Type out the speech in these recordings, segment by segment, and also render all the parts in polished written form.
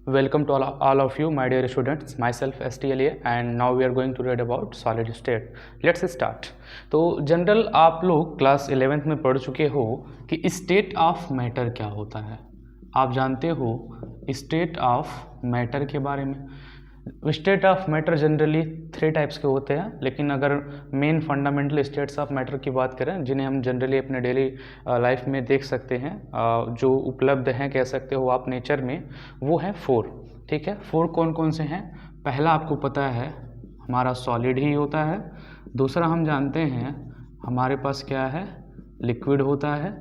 Welcome to all of you, my dear students. Myself STLA, and now we are going to read about solid state. Let's start. तो general आप लोग class 11th में पढ़ चुके हो कि state of matter क्या होता है. आप जानते हो स्टेट ऑफ मैटर के बारे में. State of matter generally 3 types के होते हैं, लेकिन अगर main fundamental states of matter की बात करें जिन्हें हम जनरली अपने डेली लाइफ में देख सकते हैं, जो उपलब्ध हैं कह सकते हो आप नेचर में, वो है 4. ठीक है, 4 कौन कौन से हैं? पहला आपको पता है हमारा सॉलिड ही होता है. दूसरा हम जानते हैं हमारे पास क्या है, लिक्विड होता है.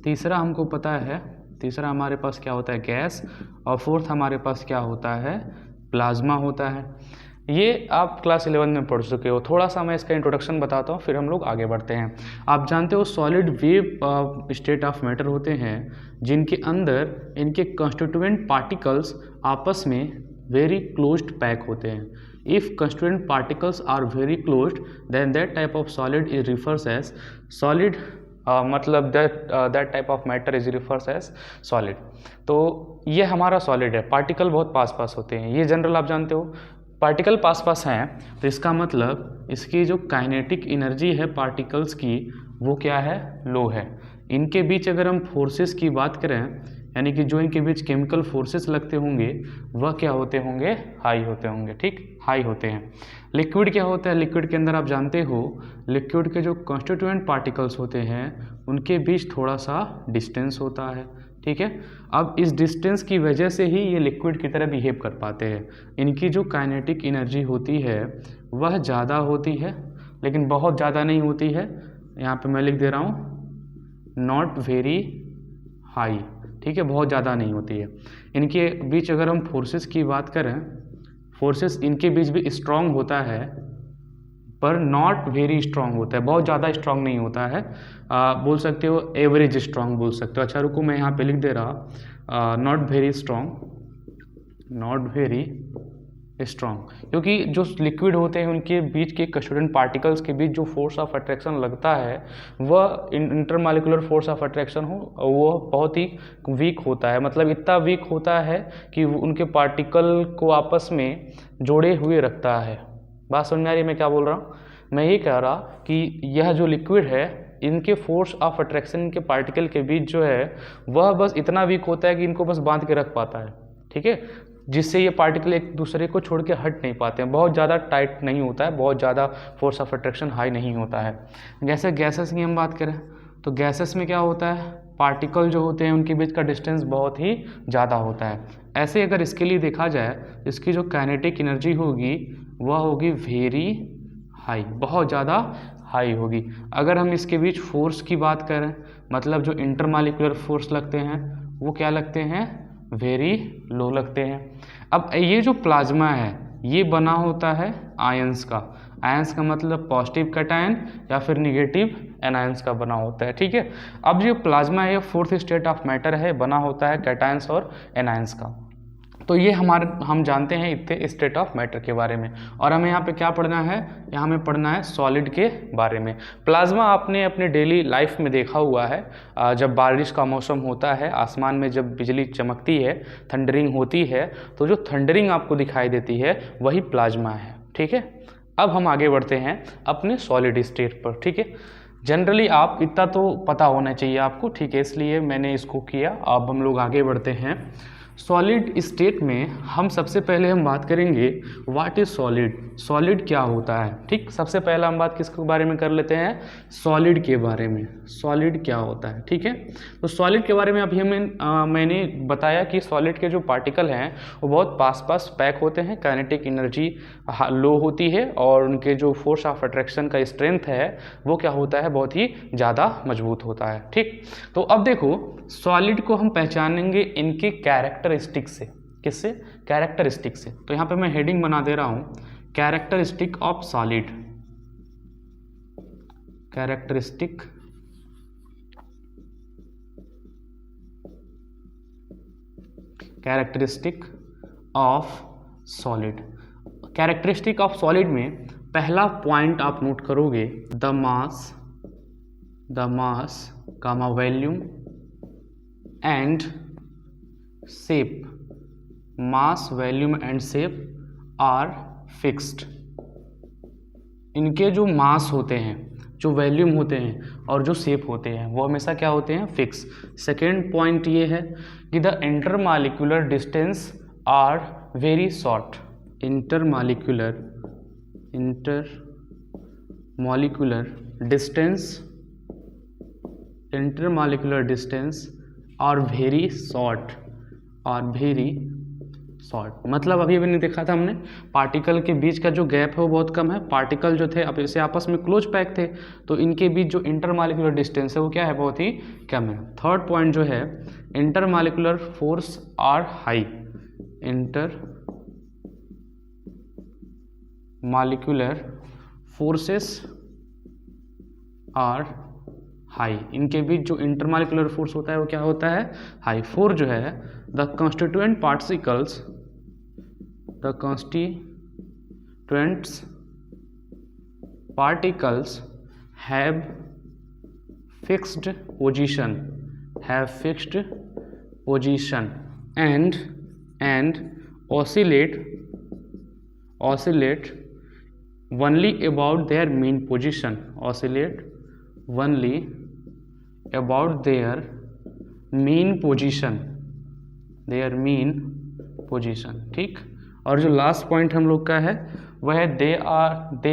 तीसरा हमको पता है, तीसरा हमारे पास क्या होता है, गैस. और फोर्थ हमारे पास क्या होता है, प्लाज्मा होता है. ये आप क्लास 11 में पढ़ चुके हो. थोड़ा सा मैं इसका इंट्रोडक्शन बताता हूँ, फिर हम लोग आगे बढ़ते हैं. आप जानते हो solid wave state of matter होते हैं जिनके अंदर इनके कंस्टिट्यूएंट पार्टिकल्स आपस में वेरी क्लोज्ड पैक होते हैं. If constituent particles are very closed then that type of solid is refers as solid. मतलब that type of matter is refers as solid. तो ये हमारा सॉलिड है. पार्टिकल बहुत पास पास होते हैं, ये जनरल आप जानते हो. पार्टिकल पास पास हैं तो इसका मतलब इसकी जो काइनेटिक एनर्जी है पार्टिकल्स की वो क्या है, लो है. इनके बीच अगर हम फोर्सेस की बात करें, यानी कि जो इनके बीच केमिकल फोर्सेस लगते होंगे वह क्या होते होंगे, हाई होते होंगे. ठीक, हाई होते हैं. लिक्विड क्या होता है, लिक्विड के अंदर आप जानते हो लिक्विड के जो कॉन्स्टिट्यूएंट पार्टिकल्स होते हैं उनके बीच थोड़ा सा डिस्टेंस होता है. ठीक है, अब इस डिस्टेंस की वजह से ही ये लिक्विड की तरह बिहेव कर पाते हैं. इनकी जो काइनेटिक एनर्जी होती है वह ज़्यादा होती है, लेकिन बहुत ज़्यादा नहीं होती है. यहाँ पे मैं लिख दे रहा हूँ नॉट वेरी हाई. ठीक है, बहुत ज़्यादा नहीं होती है. इनके बीच अगर हम फोर्सेस की बात करें, फोर्सेस इनके बीच भी स्ट्रॉन्ग होता है पर नॉट वेरी स्ट्रॉन्ग होता है, बहुत ज़्यादा स्ट्रॉन्ग नहीं होता है. बोल सकते हो एवरेज स्ट्रॉन्ग बोल सकते हो. अच्छा रुको, मैं यहाँ पे लिख दे रहा not very strong, not very strong. क्योंकि जो लिक्विड होते हैं उनके बीच के कंस्टिट्यूएंट पार्टिकल्स के बीच जो फोर्स ऑफ अट्रैक्शन लगता है वह इंटरमॉलिक्यूलर फोर्स ऑफ अट्रैक्शन हो वो बहुत ही वीक होता है. मतलब इतना वीक होता है कि उनके पार्टिकल को आपस में जोड़े हुए रखता है. बात समझ में आ रही है मैं क्या बोल रहा हूँ? मैं ये कह रहा कि यह जो लिक्विड है इनके फोर्स ऑफ अट्रैक्शन इनके पार्टिकल के बीच जो है वह बस इतना वीक होता है कि इनको बस बांध के रख पाता है. ठीक है, जिससे ये पार्टिकल एक दूसरे को छोड़ के हट नहीं पाते हैं. बहुत ज़्यादा टाइट नहीं होता है, बहुत ज़्यादा फोर्स ऑफ अट्रैक्शन हाई नहीं होता है. जैसे गैसेस की हम बात करें तो गैसेस में क्या होता है, पार्टिकल जो होते हैं उनके बीच का डिस्टेंस बहुत ही ज़्यादा होता है. ऐसे अगर इसके लिए देखा जाए इसकी जो काइनेटिक एनर्जी होगी वह होगी वेरी हाई, बहुत ज़्यादा हाई होगी. अगर हम इसके बीच फोर्स की बात करें, मतलब जो इंटरमॉलिक्यूलर फोर्स लगते हैं वो क्या लगते हैं, वेरी लो लगते हैं. अब ये जो प्लाज्मा है ये बना होता है आयंस का. आयंस का मतलब पॉजिटिव कैटायन या फिर निगेटिव एनायंस का बना होता है. ठीक है, अब जो प्लाज्मा है ये 4th स्टेट ऑफ मैटर है, बना होता है कैटायंस और एनायंस का. तो ये हम जानते हैं इतने स्टेट ऑफ मैटर के बारे में. और हमें यहाँ पे क्या पढ़ना है, यहाँ हमें पढ़ना है सॉलिड के बारे में. प्लाज्मा आपने अपने डेली लाइफ में देखा हुआ है. जब बारिश का मौसम होता है, आसमान में जब बिजली चमकती है, थंडरिंग होती है, तो जो थंडरिंग आपको दिखाई देती है वही प्लाज्मा है. ठीक है, अब हम आगे बढ़ते हैं अपने सॉलिड स्टेट पर. ठीक है, जनरली आप इतना तो पता होना चाहिए आपको. ठीक है, इसलिए मैंने इसको किया. अब हम लोग आगे बढ़ते हैं. सॉलिड स्टेट में हम सबसे पहले हम बात करेंगे व्हाट इज सॉलिड. सॉलिड क्या होता है. ठीक, सबसे पहला हम बात किसके बारे में कर लेते हैं, सॉलिड के बारे में. सॉलिड क्या होता है. ठीक है, तो सॉलिड के बारे में अभी मैंने बताया कि सॉलिड के जो पार्टिकल हैं वो बहुत पास पास पैक होते हैं, काइनेटिक एनर्जी लो होती है और उनके जो फोर्स ऑफ अट्रैक्शन का स्ट्रेंथ है वो क्या होता है, बहुत ही ज़्यादा मजबूत होता है. ठीक, तो अब देखो सॉलिड को हम पहचानेंगे इनके कैरेक्टरिस्टिक से. किससे, कैरेक्टरिस्टिक से. तो यहाँ पे मैं हेडिंग बना दे रहा हूँ characteristic of solid. Characteristic characteristic of solid. Characteristic of solid में पहला पॉइंट आप नोट करोगे द मास गामा volume and shape mass volume and shape are fixed. इनके जो मास होते हैं, जो वॉल्यूम होते हैं और जो शेप होते हैं वो हमेशा क्या होते हैं, फिक्स। सेकेंड पॉइंट ये है कि the intermolecular distance are very short. Intermolecular distance are very short, मतलब अभी नहीं देखा था हमने, पार्टिकल के बीच का जो गैप है वो बहुत कम है, पार्टिकल जो थे अब इसे आपस में क्लोज पैक थे, तो इनके बीच जो इंटरमॉलिक्यूलर डिस्टेंस है वो क्या है, बहुत ही कम है। थर्ड पॉइंट जो है, intermolecular force are high. Intermolecular forces are high, इनके बीच जो इंटरमॉलिक्यूलर फोर्स होता है वो क्या होता है, हाई। फोर जो है, the constituent particles have fixed position and oscillate only about their mean position, their mean position, ठीक। और जो लास्ट पॉइंट हम लोग का है वह है they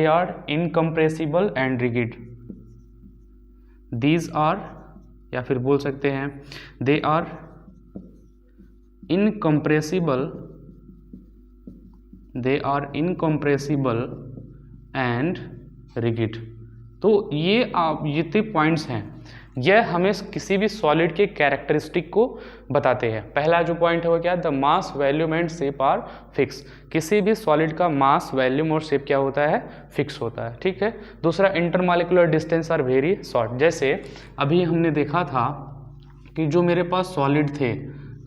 are incompressible and rigid. These are, या फिर बोल सकते हैं they are incompressible and rigid. तो ये जितने पॉइंट्स हैं यह हमें किसी भी सॉलिड के कैरेक्टरिस्टिक को बताते हैं। पहला जो पॉइंट है वो क्या है, the mass volume and shape are fix. किसी भी सॉलिड का मास वॉल्यूम और शेप क्या होता है, फिक्स होता है, ठीक है। दूसरा, intermolecular distance are very short. जैसे अभी हमने देखा था कि जो मेरे पास सॉलिड थे,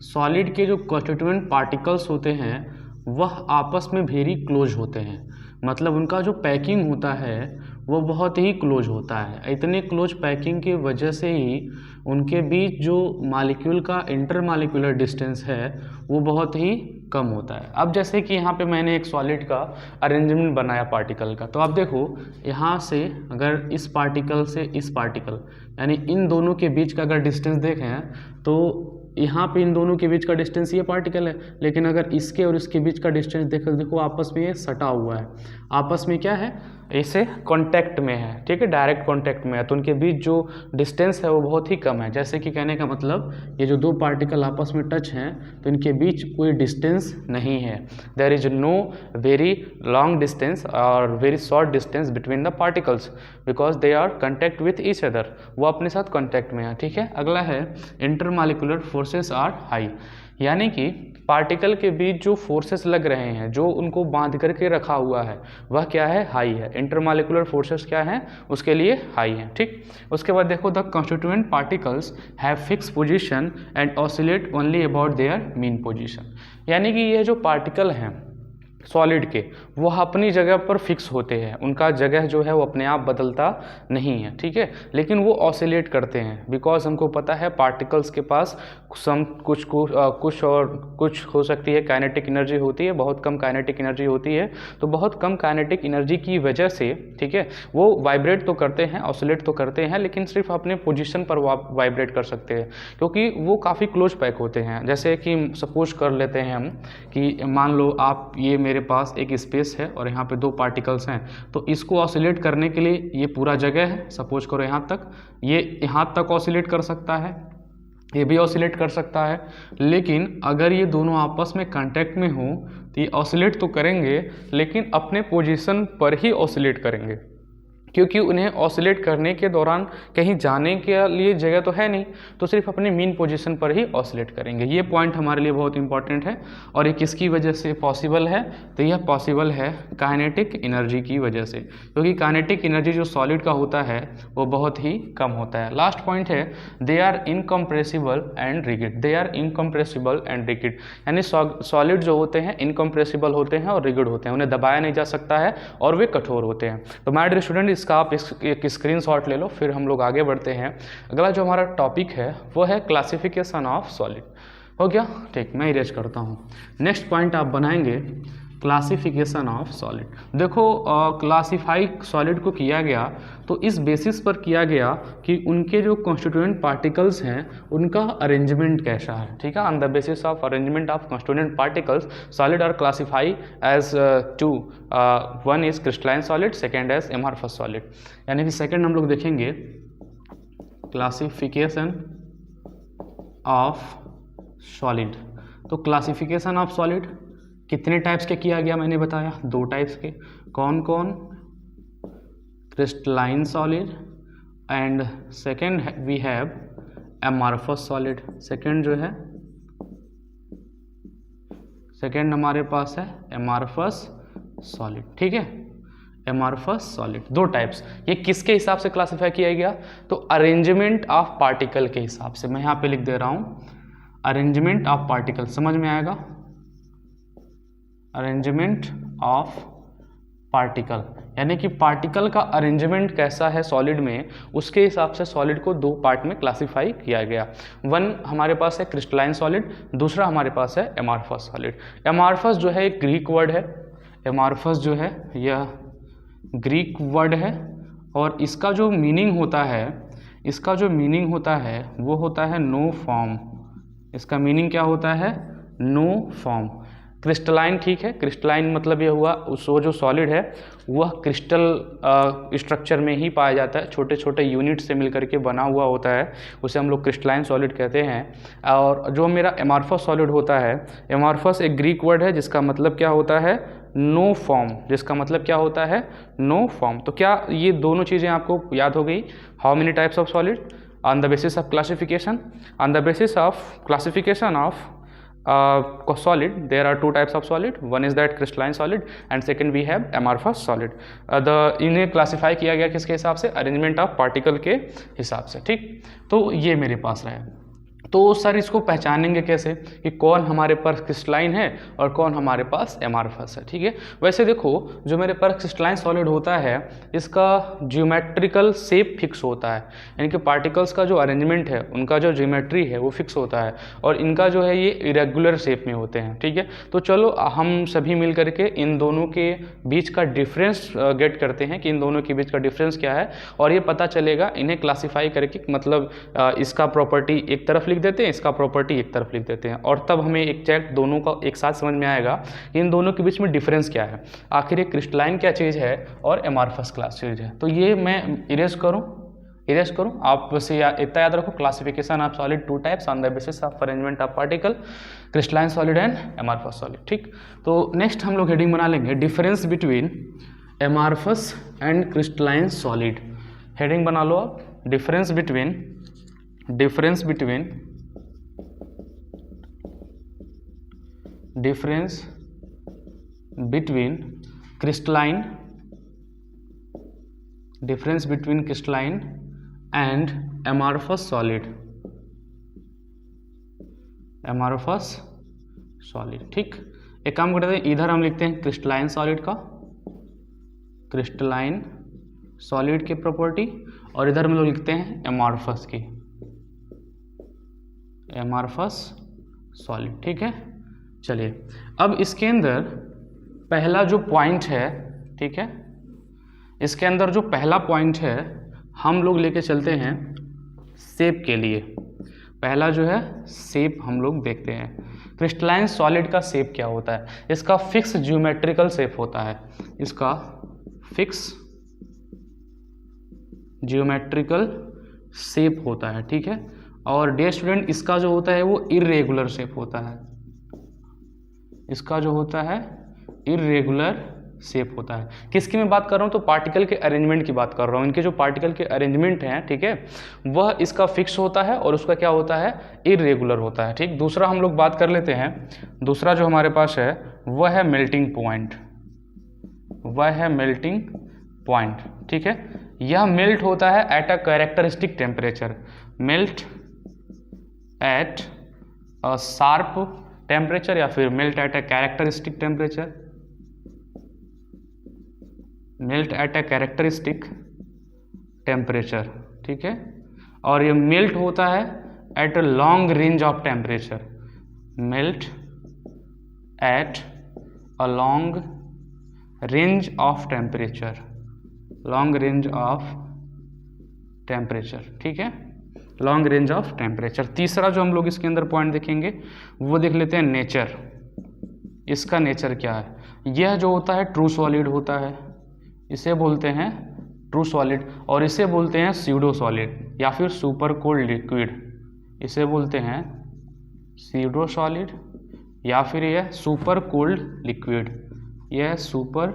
सॉलिड के जो कॉन्स्टिट्यूएंट पार्टिकल्स होते हैं वह आपस में वेरी क्लोज होते हैं, मतलब उनका जो पैकिंग होता है वो बहुत ही क्लोज होता है। इतने क्लोज पैकिंग की वजह से ही उनके बीच जो मॉलिक्यूल का इंटरमॉलिक्यूलर डिस्टेंस है वो बहुत ही कम होता है। अब जैसे कि यहाँ पे मैंने एक सॉलिड का अरेंजमेंट बनाया पार्टिकल का, तो आप देखो यहाँ से अगर इस पार्टिकल से इस पार्टिकल, यानी इन दोनों के बीच का अगर डिस्टेंस देखें तो यहाँ पे इन दोनों के बीच का डिस्टेंस ये पार्टिकल है, लेकिन अगर इसके और इसके बीच का डिस्टेंस देखो आपस में ये सटा हुआ है, आपस में क्या है, ऐसे कांटेक्ट में है, ठीक है, डायरेक्ट कांटेक्ट में है, तो उनके बीच जो डिस्टेंस है वो बहुत ही कम है। जैसे कि कहने का मतलब ये जो दो पार्टिकल आपस में टच हैं तो इनके बीच कोई डिस्टेंस नहीं है, there is no very long distance और very short distance between the particles because they are contact with each other, वो अपने साथ कॉन्टैक्ट में है, ठीक है। अगला है इंटरमॉलिक्यूलर फोर्सेस आर हाई, यानी कि पार्टिकल के बीच जो फोर्सेस लग रहे हैं, जो उनको बांध करके रखा हुआ है वह क्या है, हाई है। इंटरमॉलिक्यूलर फोर्सेस क्या हैं, उसके लिए हाई है, ठीक। उसके बाद देखो, the constituent particles have fix position and oscillate only about their mean position, यानी कि ये जो पार्टिकल हैं सॉलिड के वो अपनी जगह पर फिक्स होते हैं, उनका जगह जो है वो अपने आप बदलता नहीं है, ठीक है, लेकिन वो ऑसिलेट करते हैं बिकॉज हमको पता है पार्टिकल्स के पास कुछ हो सकती है काइनेटिक एनर्जी होती है, बहुत कम काइनेटिक एनर्जी होती है, तो बहुत कम काइनेटिक एनर्जी की वजह से, ठीक है, वो वाइब्रेट तो करते हैं, ऑसिलेट तो करते हैं, लेकिन सिर्फ अपने पोजीशन पर वाइब्रेट कर सकते हैं क्योंकि वो काफ़ी क्लोज पैक होते हैं। जैसे कि सपोज कर लेते हैं हम कि मान लो आप ये मेरे पास एक स्पेस है और यहाँ पे दो पार्टिकल्स हैं, तो इसको ऑसिलेट करने के लिए ये पूरा जगह है, सपोज करो यहाँ तक, ये यहाँ तक ऑसिलेट कर सकता है, ये भी ऑसिलेट कर सकता है, लेकिन अगर ये दोनों आपस में कांटेक्ट में हो तो ये ऑसिलेट तो करेंगे लेकिन अपने पोजीशन पर ही ऑसिलेट करेंगे क्योंकि उन्हें ऑसिलेट करने के दौरान कहीं जाने के लिए जगह तो है नहीं, तो सिर्फ अपने मीन पोजीशन पर ही ऑसिलेट करेंगे। ये पॉइंट हमारे लिए बहुत इंपॉर्टेंट है और ये किसकी वजह से पॉसिबल है, तो यह पॉसिबल है काइनेटिक एनर्जी की वजह से, क्योंकि काइनेटिक एनर्जी जो सॉलिड का होता है वो बहुत ही कम होता है। लास्ट पॉइंट है they are incompressible and rigid, they are incompressible and rigid, यानी सॉलिड जो होते हैं इनकम्प्रेसिबल होते हैं और रिगिड होते हैं, उन्हें दबाया नहीं जा सकता है और वे कठोर होते हैं। तो माय डियर स्टूडेंट, इसका आप एक स्क्रीनशॉट ले लो, फिर हम लोग आगे बढ़ते हैं। अगला जो हमारा टॉपिक है वो है क्लासिफिकेशन ऑफ सॉलिड। हो गया, ठीक, मैं इरेज करता हूँ। नेक्स्ट पॉइंट आप बनाएंगे क्लासिफिकेशन ऑफ सॉलिड। देखो क्लासिफाई सॉलिड को किया गया तो इस बेसिस पर किया गया कि उनके जो कॉन्स्टिट्यूएंट पार्टिकल्स हैं उनका अरेंजमेंट कैसा है, ठीक है। On the basis of arrangement of constituent particles solid are classify as two, one is crystalline solid, second as amorphous solid. यानी कि सेकेंड हम लोग देखेंगे क्लासिफिकेशन ऑफ सॉलिड। तो क्लासिफिकेशन ऑफ सॉलिड कितने टाइप्स के किया गया, मैंने बताया 2 टाइप्स के। कौन कौन? Crystalline solid and second we have amorphous solid. Second जो है, सेकेंड हमारे पास है एमॉर्फस सॉलिड, ठीक है। Amorphous solid 2 types. ये किसके हिसाब से क्लासिफाई किया गया? तो अरेंजमेंट ऑफ पार्टिकल के हिसाब से। मैं यहाँ पे लिख दे रहा हूँ अरेंजमेंट ऑफ पार्टिकल, समझ में आएगा? अरेंजमेंट ऑफ पार्टिकल, यानी कि पार्टिकल का अरेंजमेंट कैसा है सॉलिड में, उसके हिसाब से सॉलिड को 2 पार्ट में क्लासिफाई किया गया। वन हमारे पास है क्रिस्टलाइन सॉलिड, दूसरा हमारे पास है एमॉर्फस सॉलिड। एमॉर्फस जो है एक ग्रीक वर्ड है, एमॉर्फस जो है यह ग्रीक वर्ड है और इसका जो मीनिंग होता है, इसका जो मीनिंग होता है वो होता है नो फॉर्म। इसका मीनिंग क्या होता है? No form. क्रिस्टलाइन, ठीक है, क्रिस्टलाइन मतलब ये हुआ वो जो सॉलिड है वह क्रिस्टल स्ट्रक्चर में ही पाया जाता है, छोटे छोटे यूनिट से मिलकर के बना हुआ होता है, उसे हम लोग क्रिस्टलाइन सॉलिड कहते हैं। और जो मेरा एमॉर्फस सॉलिड होता है, एमॉर्फस एक ग्रीक वर्ड है जिसका मतलब क्या होता है? No form. जिसका मतलब क्या होता है? No form. तो क्या ये दोनों चीज़ें आपको याद हो गई? How many types of solid on the basis of classification? On the basis of classification of solid, there are 2 types of solid. One is that crystalline solid and second we have amorphous solid. इन्हें classify किया गया किसके हिसाब से? Arrangement of particle के हिसाब से, ठीक। तो ये मेरे पास रहा। तो सर इसको पहचानेंगे कैसे कि कौन हमारे पास क्रिस्टलाइन है और कौन हमारे पास एमॉर्फस है, ठीक है। वैसे देखो जो मेरे पास क्रिस्टलाइन सॉलिड होता है इसका ज्योमेट्रिकल शेप फिक्स होता है, यानी कि पार्टिकल्स का जो अरेंजमेंट है उनका जो ज्योमेट्री है वो फिक्स होता है और इनका जो है ये इरेगुलर शेप में होते हैं, ठीक है। तो चलो हम सभी मिल करके इन दोनों के बीच का डिफरेंस गेट करते हैं कि इन दोनों के बीच का डिफरेंस क्या है और ये पता चलेगा इन्हें क्लासीफाई करके, मतलब इसका प्रॉपर्टी एक तरफ लिख देते हैं, इसका प्रॉपर्टी एक तरफ लिख देते हैं और तब हमें एग्जैक्ट दोनों का एक साथ समझ में आएगा कि इन दोनों के बीच में डिफरेंस क्या है, आखिर ये क्रिस्टलाइन क्या चीज़ है और एमॉर्फस क्लास चीज़ है। तो ये मैं इरेज करूँ आप बस इतना याद रखो, classification of solid 2 types on the basis of arrangement of particle, crystalline solid and amorphous solid, ठीक। तो नेक्स्ट हम लोग हेडिंग बना लेंगे difference between amorphous and crystalline solid. Heading बना लो आप, difference between crystalline and amorphous solid, ठीक। एक काम करते हैं, इधर हम लिखते हैं क्रिस्टलाइन सॉलिड का, क्रिस्टलाइन सॉलिड की प्रॉपर्टी, और इधर हम लोग लिखते हैं एमॉर्फस की, एमॉर्फस सॉलिड, ठीक है। चलिए अब इसके अंदर पहला जो पॉइंट है, ठीक है, इसके अंदर जो पहला पॉइंट है हम लोग लेके चलते हैं शेप के लिए। पहला जो है शेप हम लोग देखते हैं। क्रिस्टलाइन सॉलिड का शेप क्या होता है? इसका फिक्स ज्योमेट्रिकल शेप होता है, इसका फिक्स ज्योमेट्रिकल शेप होता है, ठीक है। और डियर स्टूडेंट इसका जो होता है वो इर्रेगुलर शेप होता है, इसका जो होता है इर्रेगुलर शेप होता है। किसकी मैं बात कर रहा हूँ? तो पार्टिकल के अरेंजमेंट की बात कर रहा हूँ। इनके जो पार्टिकल के अरेंजमेंट हैं, ठीक है, वह इसका फिक्स होता है और उसका क्या होता है? इर्रेगुलर होता है, ठीक। दूसरा हम लोग बात कर लेते हैं, दूसरा जो हमारे पास है वह है मेल्टिंग पॉइंट, ठीक है। यह मेल्ट होता है at a characteristic temperature, melt at a sharp temperature या फिर melt at a characteristic temperature, melt at a characteristic temperature, ठीक है। और ये मेल्ट होता है at a long range of temperature, melt at a long range of temperature, long range of temperature, ठीक है, लॉन्ग रेंज ऑफ टेम्परेचर। तीसरा जो हम लोग इसके अंदर पॉइंट देखेंगे वो देख लेते हैं नेचर। इसका नेचर क्या है? यह जो होता है ट्रू सॉलिड होता है, इसे बोलते हैं ट्रू सॉलिड, और इसे बोलते हैं स्यूडो सॉलिड या फिर सुपर कोल्ड लिक्विड। इसे बोलते हैं स्यूडो सॉलिड या फिर यह सुपर कोल्ड लिक्विड, यह सुपर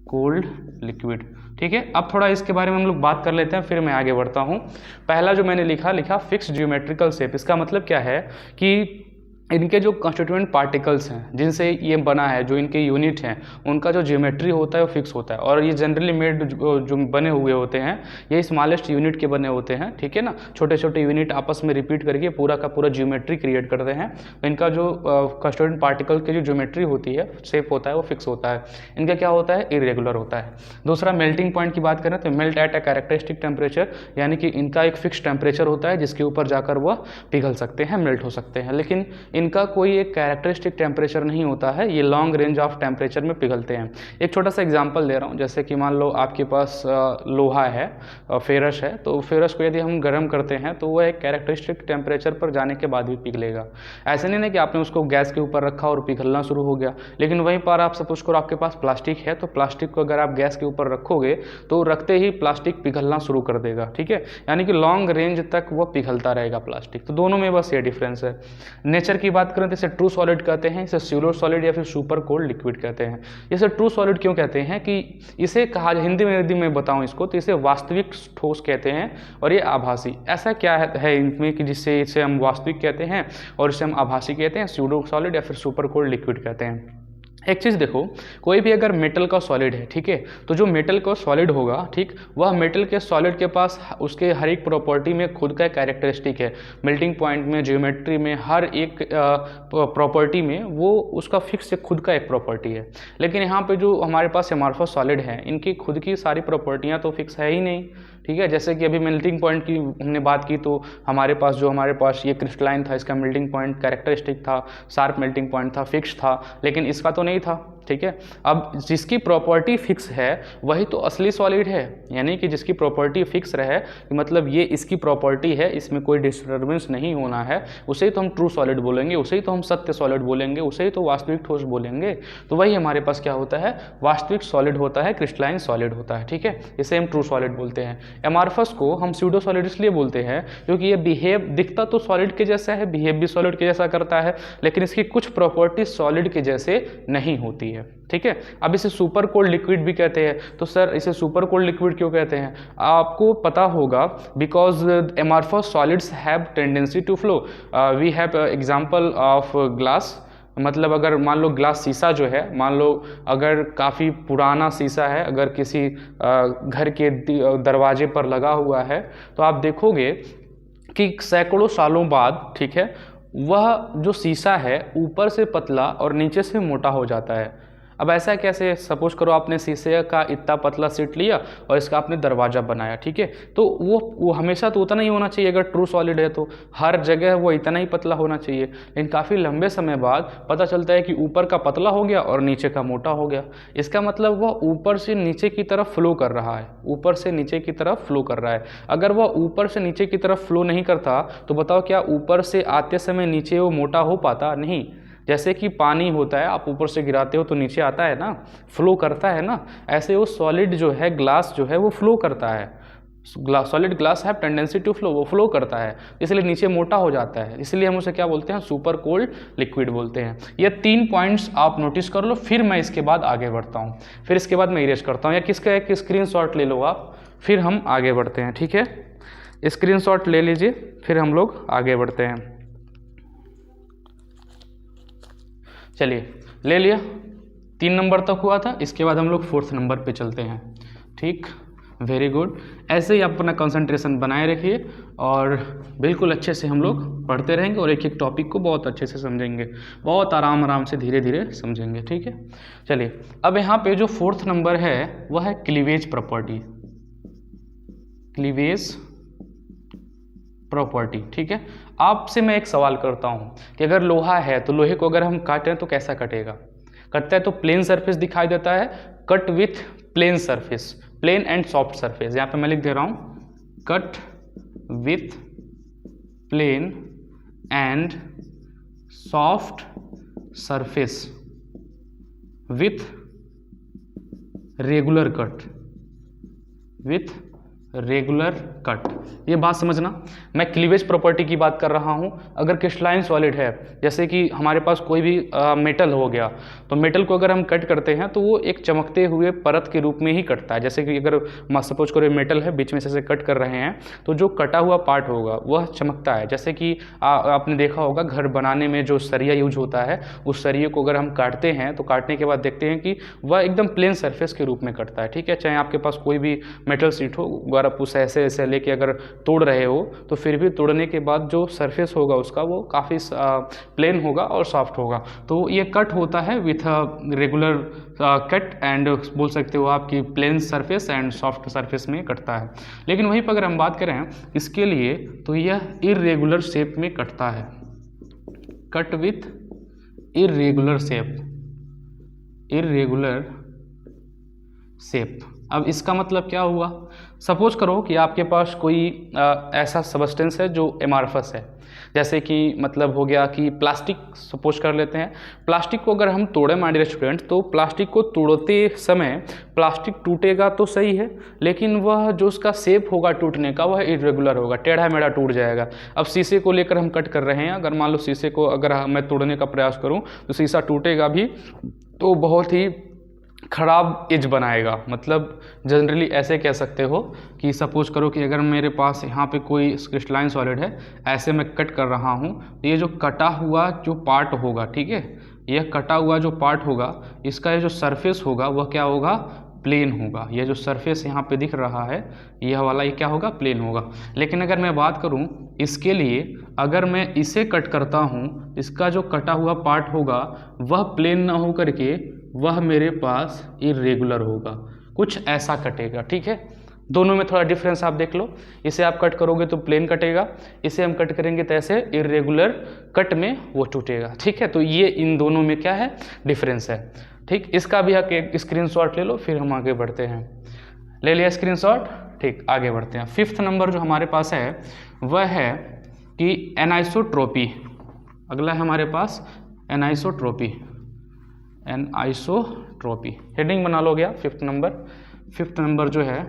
कोल्ड लिक्विड, ठीक है। अब थोड़ा इसके बारे में हम लोग बात कर लेते हैं, फिर मैं आगे बढ़ता हूँ। पहला जो मैंने लिखा फिक्स ज्योमेट्रिकल शेप। इसका मतलब क्या है कि इनके जो कंस्टिट्यूएंट पार्टिकल्स हैं जिनसे ये बना है, जो इनके यूनिट हैं, उनका जो ज्योमेट्री होता है वो फिक्स होता है, और ये जनरली मेड जो बने हुए होते हैं ये स्मॉलेस्ट यूनिट के बने होते हैं, ठीक है ना। छोटे छोटे यूनिट आपस में रिपीट करके पूरा का पूरा ज्योमेट्री क्रिएट करते हैं। तो इनका जो कंस्टिट्यूएंट पार्टिकल की जो ज्योमेट्री होती है, शेप होता है, वो फिक्स होता है। इनका क्या होता है? इरेगुलर होता है। दूसरा मेल्टिंग पॉइंट की बात करें तो melt at a characteristic temperature, यानी कि इनका एक फिक्स टेम्परेचर होता है जिसके ऊपर जाकर वह पिघल सकते हैं, मेल्ट हो सकते हैं। लेकिन इनका कोई एक कैरेक्टरिस्टिक टेम्परेचर नहीं होता है, ये लॉन्ग रेंज ऑफ टेम्परेचर में पिघलते हैं। एक छोटा सा एग्जांपल दे रहा हूँ, जैसे कि मान लो आपके पास लोहा है, फेरस है, तो फेरस को यदि हम गर्म करते हैं तो वह एक कैरेक्टरिस्टिक टेम्परेचर पर जाने के बाद भी पिघलेगा। ऐसे नहीं है कि आपने उसको गैस के ऊपर रखा और पिघलना शुरू हो गया। लेकिन वहीं पर आप सपोज करो आपके पास प्लास्टिक है, तो प्लास्टिक को अगर आप गैस के ऊपर रखोगे तो रखते ही प्लास्टिक पिघलना शुरू कर देगा, ठीक है। यानी कि लॉन्ग रेंज तक वो पिघलता रहेगा प्लास्टिक। तो दोनों में बस ये डिफरेंस है। नेचर की बात करें तो इसे ट्रू सॉलिड कहते हैं, इसे स्यूडो सॉलिड या फिर सुपर कोल्ड लिक्विड कहते हैं। इसे ट्रू सॉलिड क्यों कहते हैं कि इसे कहा, हिंदी में यदि मैं बताऊं इसको, तो इसे वास्तविक ठोस कहते हैं और ये आभासी। ऐसा क्या है इनमें कि जिससे इसे हम वास्तविक कहते हैं और इसे हम आभासी कहते हैं, स्यूडो सॉलिड या फिर सुपर कोल्ड लिक्विड कहते हैं। एक चीज़ देखो, कोई भी अगर मेटल का सॉलिड है, ठीक है, तो जो मेटल का सॉलिड होगा, ठीक, वह मेटल के सॉलिड के पास उसके हर एक प्रॉपर्टी में खुद का कैरेक्टरिस्टिक है। मेल्टिंग पॉइंट में, ज्योमेट्री में, हर एक प्रॉपर्टी में वो उसका फिक्स खुद का एक प्रॉपर्टी है। लेकिन यहाँ पे जो हमारे पास एमॉर्फस सॉलिड है, इनकी खुद की सारी प्रॉपर्टियाँ तो फिक्स है ही नहीं, ठीक है। जैसे कि अभी मेल्टिंग पॉइंट की हमने बात की, तो हमारे पास ये क्रिस्टलाइन था, इसका मेल्टिंग पॉइंट कैरेक्टरिस्टिक था, शार्प मेल्टिंग पॉइंट था, फिक्स था, लेकिन इसका तो नहीं था, ठीक है। अब जिसकी प्रॉपर्टी फिक्स है वही तो असली सॉलिड है, यानी कि जिसकी प्रॉपर्टी फिक्स रहे, मतलब ये इसकी प्रॉपर्टी है, इसमें कोई डिस्टर्बेंस नहीं होना है, उसे ही तो हम ट्रू सॉलिड बोलेंगे, उसे ही तो हम सत्य सॉलिड बोलेंगे, उसे ही तो वास्तविक ठोस बोलेंगे। तो वही हमारे पास क्या होता है? वास्तविक सॉलिड होता है, क्रिस्टलाइन सॉलिड होता है, ठीक है। इसे हम ट्रू सॉलिड बोलते हैं। एमॉर्फस को हम स्यूडो सॉलिड इसलिए बोलते हैं क्योंकि ये बिहेव, दिखता तो सॉलिड के जैसा है, बिहेव भी सॉलिड के जैसा करता है, लेकिन इसकी कुछ प्रॉपर्टी सॉलिड के जैसे नहीं होती है, ठीक है। अब इसे सुपर कोल्ड लिक्विड भी कहते हैं। तो सर इसे सुपर कोल्ड लिक्विड क्यों कहते हैं? आपको पता होगा, because amorphous solids have tendency to flow. We have example of glass, मतलब अगर मान लो ग्लास शीशा जो है, मान लो अगर काफ़ी पुराना शीशा है, अगर किसी घर के दरवाजे पर लगा हुआ है, तो आप देखोगे कि सैकड़ों सालों बाद, ठीक है, वह जो शीशा है ऊपर से पतला और नीचे से मोटा हो जाता है। अब ऐसा कैसे? सपोज करो आपने शीशे का इतना पतला सीट लिया और इसका आपने दरवाज़ा बनाया, ठीक है, तो वो हमेशा तो उतना ही होना चाहिए। अगर ट्रू सॉलिड है तो हर जगह वो इतना ही पतला होना चाहिए, लेकिन काफ़ी लंबे समय बाद पता चलता है कि ऊपर का पतला हो गया और नीचे का मोटा हो गया। इसका मतलब वह ऊपर से नीचे की तरफ फ्लो कर रहा है, ऊपर से नीचे की तरफ फ्लो कर रहा है। अगर वह ऊपर से नीचे की तरफ फ्लो नहीं करता तो बताओ क्या ऊपर से आते समय नीचे वो मोटा हो पाता? नहीं। जैसे कि पानी होता है, आप ऊपर से गिराते हो तो नीचे आता है ना, फ्लो करता है ना, ऐसे वो सॉलिड जो है, ग्लास जो है, वो फ्लो करता है। Solid glass have tendency to flow, वो फ्लो करता है, इसलिए नीचे मोटा हो जाता है, इसलिए हम उसे क्या बोलते हैं? सुपर कोल्ड लिक्विड बोलते हैं। ये 3 पॉइंट्स आप नोटिस कर लो, फिर मैं इसके बाद आगे बढ़ता हूँ, फिर इसके बाद मैं इरेज करता हूँ, या किसका एक स्क्रीनशॉट ले लो आप, फिर हम आगे बढ़ते हैं, ठीक है। स्क्रीनशॉट ले लीजिए, फिर हम लोग आगे बढ़ते हैं। चलिए, ले लिया, 3 नंबर तक हुआ था, इसके बाद हम लोग 4th नंबर पे चलते हैं, ठीक, वेरी गुड। ऐसे ही आप अपना कंसंट्रेशन बनाए रखिए और बिल्कुल अच्छे से हम लोग पढ़ते रहेंगे और एक एक टॉपिक को बहुत अच्छे से समझेंगे, बहुत आराम से धीरे धीरे समझेंगे, ठीक है। चलिए, अब यहाँ पे जो 4th नंबर है वह है क्लीवेज प्रॉपर्टी, क्लीवेज प्रॉपर्टी, ठीक है। आपसे मैं एक सवाल करता हूँ कि अगर लोहा है तो लोहे को अगर हम काटें तो कैसा कटेगा? कटता है तो प्लेन सरफेस दिखाई देता है, cut with plane surface, plane and soft surface. यहाँ पे मैं लिख दे रहा हूँ cut with plane and soft surface with regular cut, with regular cut. ये बात समझना, मैं क्लीवेज प्रॉपर्टी की बात कर रहा हूँ। अगर क्रिस्टलाइन सॉलिड है, जैसे कि हमारे पास कोई भी मेटल हो गया, तो मेटल को अगर हम कट करते हैं तो वो एक चमकते हुए परत के रूप में ही कटता है। जैसे कि अगर सपोज करो मेटल है, बीच में से कट कर रहे हैं, तो जो कटा हुआ पार्ट होगा वह चमकता है। जैसे कि आपने देखा होगा घर बनाने में जो सरिया यूज होता है, उस सरिये को अगर हम काटते हैं तो काटने के बाद देखते हैं कि वह एकदम प्लेन सरफेस के रूप में कटता है। ठीक है, चाहे आपके पास कोई भी मेटल शीट हो, अगर आप उसे ऐसे ऐसे लेके अगर तोड़ रहे हो तो फिर भी तोड़ने के बाद जो सरफेस होगा उसका वो काफ़ी प्लेन होगा और सॉफ्ट होगा। तो ये कट होता है विथ रेगुलर कट एंड बोल सकते हो आपकी plane surface and soft surface में कटता है। लेकिन वहीं पर अगर हम बात करें इसके लिए तो यह इरेगुलर शेप में कटता है, cut with irregular shape, irregular shape. अब इसका मतलब क्या हुआ? सपोज करो कि आपके पास कोई ऐसा सबस्टेंस है जो एमार्फस है, जैसे कि मतलब हो गया कि प्लास्टिक सपोज कर लेते हैं। प्लास्टिक को अगर हम तोड़े माय डियर स्टूडेंट, तो प्लास्टिक को तोड़ते समय प्लास्टिक टूटेगा तो सही है, लेकिन वह जो उसका शेप होगा टूटने का वह इरेगुलर होगा, टेढ़ा मेढ़ा टूट जाएगा। अब शीशे को लेकर हम कट कर रहे हैं, अगर मान लो शीशे को अगर मैं तोड़ने का प्रयास करूँ तो शीशा टूटेगा भी, तो बहुत ही खराब एज बनाएगा। मतलब जनरली ऐसे कह सकते हो कि सपोज करो कि अगर मेरे पास यहाँ पे कोई क्रिस्टलाइन सॉलिड है, ऐसे मैं कट कर रहा हूँ, तो ये जो कटा हुआ जो पार्ट होगा, ठीक है, यह कटा हुआ जो पार्ट होगा, इसका ये जो सरफेस होगा वह क्या होगा? प्लेन होगा। यह जो सरफेस यहाँ पे दिख रहा है यह वाला, ये क्या होगा? प्लेन होगा। लेकिन अगर मैं बात करूँ इसके लिए, अगर मैं इसे कट करता हूँ, इसका जो कटा हुआ पार्ट होगा वह प्लेन ना हो करके वह मेरे पास इरेगुलर होगा, कुछ ऐसा कटेगा। ठीक है, दोनों में थोड़ा डिफरेंस आप देख लो। इसे आप कट करोगे तो प्लेन कटेगा, इसे हम कट करेंगे तो ऐसे इरेगुलर कट में वो टूटेगा। ठीक है, तो ये इन दोनों में क्या है? डिफरेंस है। ठीक, इसका भी आप एक स्क्रीनशॉट ले लो, फिर हम आगे बढ़ते हैं। ले लिया स्क्रीनशॉट? ठीक, आगे बढ़ते हैं। 5th नंबर जो हमारे पास है वह है कि एनाइसोट्रोपी। अगला है हमारे पास एनाइसोट्रोपी, एनाइसोट्रोपी। हेडिंग बना लो गया 5th नंबर। 5th नंबर जो है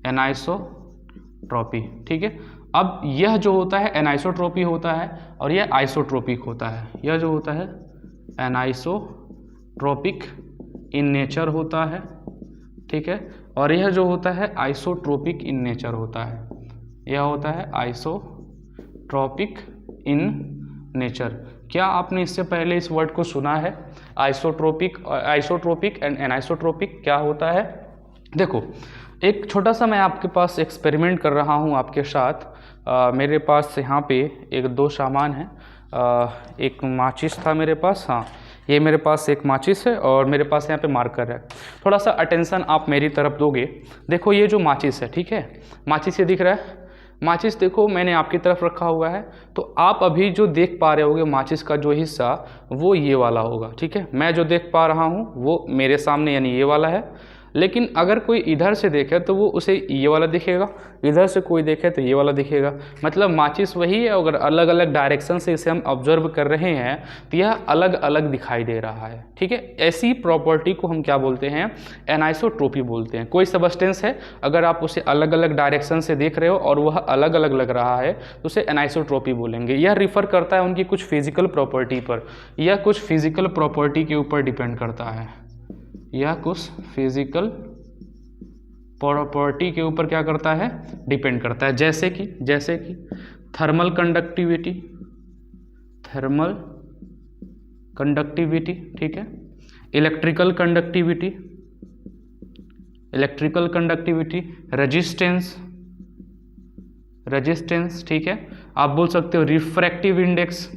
एनाइसोट्रोपी। ठीक है, अब यह जो होता है एनाइसोट्रोपी होता है और यह आइसोट्रोपिक होता है। यह जो होता है एनाइसोट्रोपिक इन नेचर होता है, ठीक है, और यह जो होता है आइसोट्रोपिक इन नेचर होता है। यह होता है आइसोट्रोपिक इन नेचर। क्या आपने इससे पहले इस वर्ड को सुना है? आइसोट्रोपिक एंड एनाइसोट्रोपिक क्या होता है? देखो, एक छोटा सा मैं आपके पास एक्सपेरिमेंट कर रहा हूँ आपके साथ। मेरे पास यहाँ पे एक दो सामान है। एक माचिस था मेरे पास, हाँ ये मेरे पास एक माचिस है और मेरे पास यहाँ पे मार्कर है। थोड़ा सा अटेंशन आप मेरी तरफ दोगे। देखो ये जो माचिस है, ठीक है, माचिस ये दिख रहा है, माचिस देखो मैंने आपकी तरफ रखा हुआ है, तो आप अभी जो देख पा रहे होगे माचिस का जो हिस्सा वो ये वाला होगा। ठीक है, मैं जो देख पा रहा हूँ वो मेरे सामने यानी ये वाला है। लेकिन अगर कोई इधर से देखे तो वो उसे ये वाला दिखेगा, इधर से कोई देखे तो ये वाला दिखेगा। मतलब माचिस वही है, अगर अलग अलग डायरेक्शन से इसे हम ऑब्जर्व कर रहे हैं तो यह अलग अलग दिखाई दे रहा है। ठीक है, ऐसी प्रॉपर्टी को हम क्या बोलते हैं? एनाइसोट्रोपी बोलते हैं। कोई सबस्टेंस है, अगर आप उसे अलग अलग डायरेक्शन से देख रहे हो और वह अलग अलग लग रहा है तो उसे एनाइसोट्रोपी बोलेंगे। यह रिफर करता है उनकी कुछ फिजिकल प्रॉपर्टी पर, यह कुछ फिजिकल प्रॉपर्टी के ऊपर डिपेंड करता है। यह कुछ फिजिकल प्रॉपर्टी के ऊपर क्या करता है? डिपेंड करता है। जैसे कि थर्मल कंडक्टिविटी, थर्मल कंडक्टिविटी, ठीक है, electrical conductivity, electrical conductivity, resistance, resistance, ठीक है, आप बोल सकते हो रिफ्रैक्टिव इंडेक्स,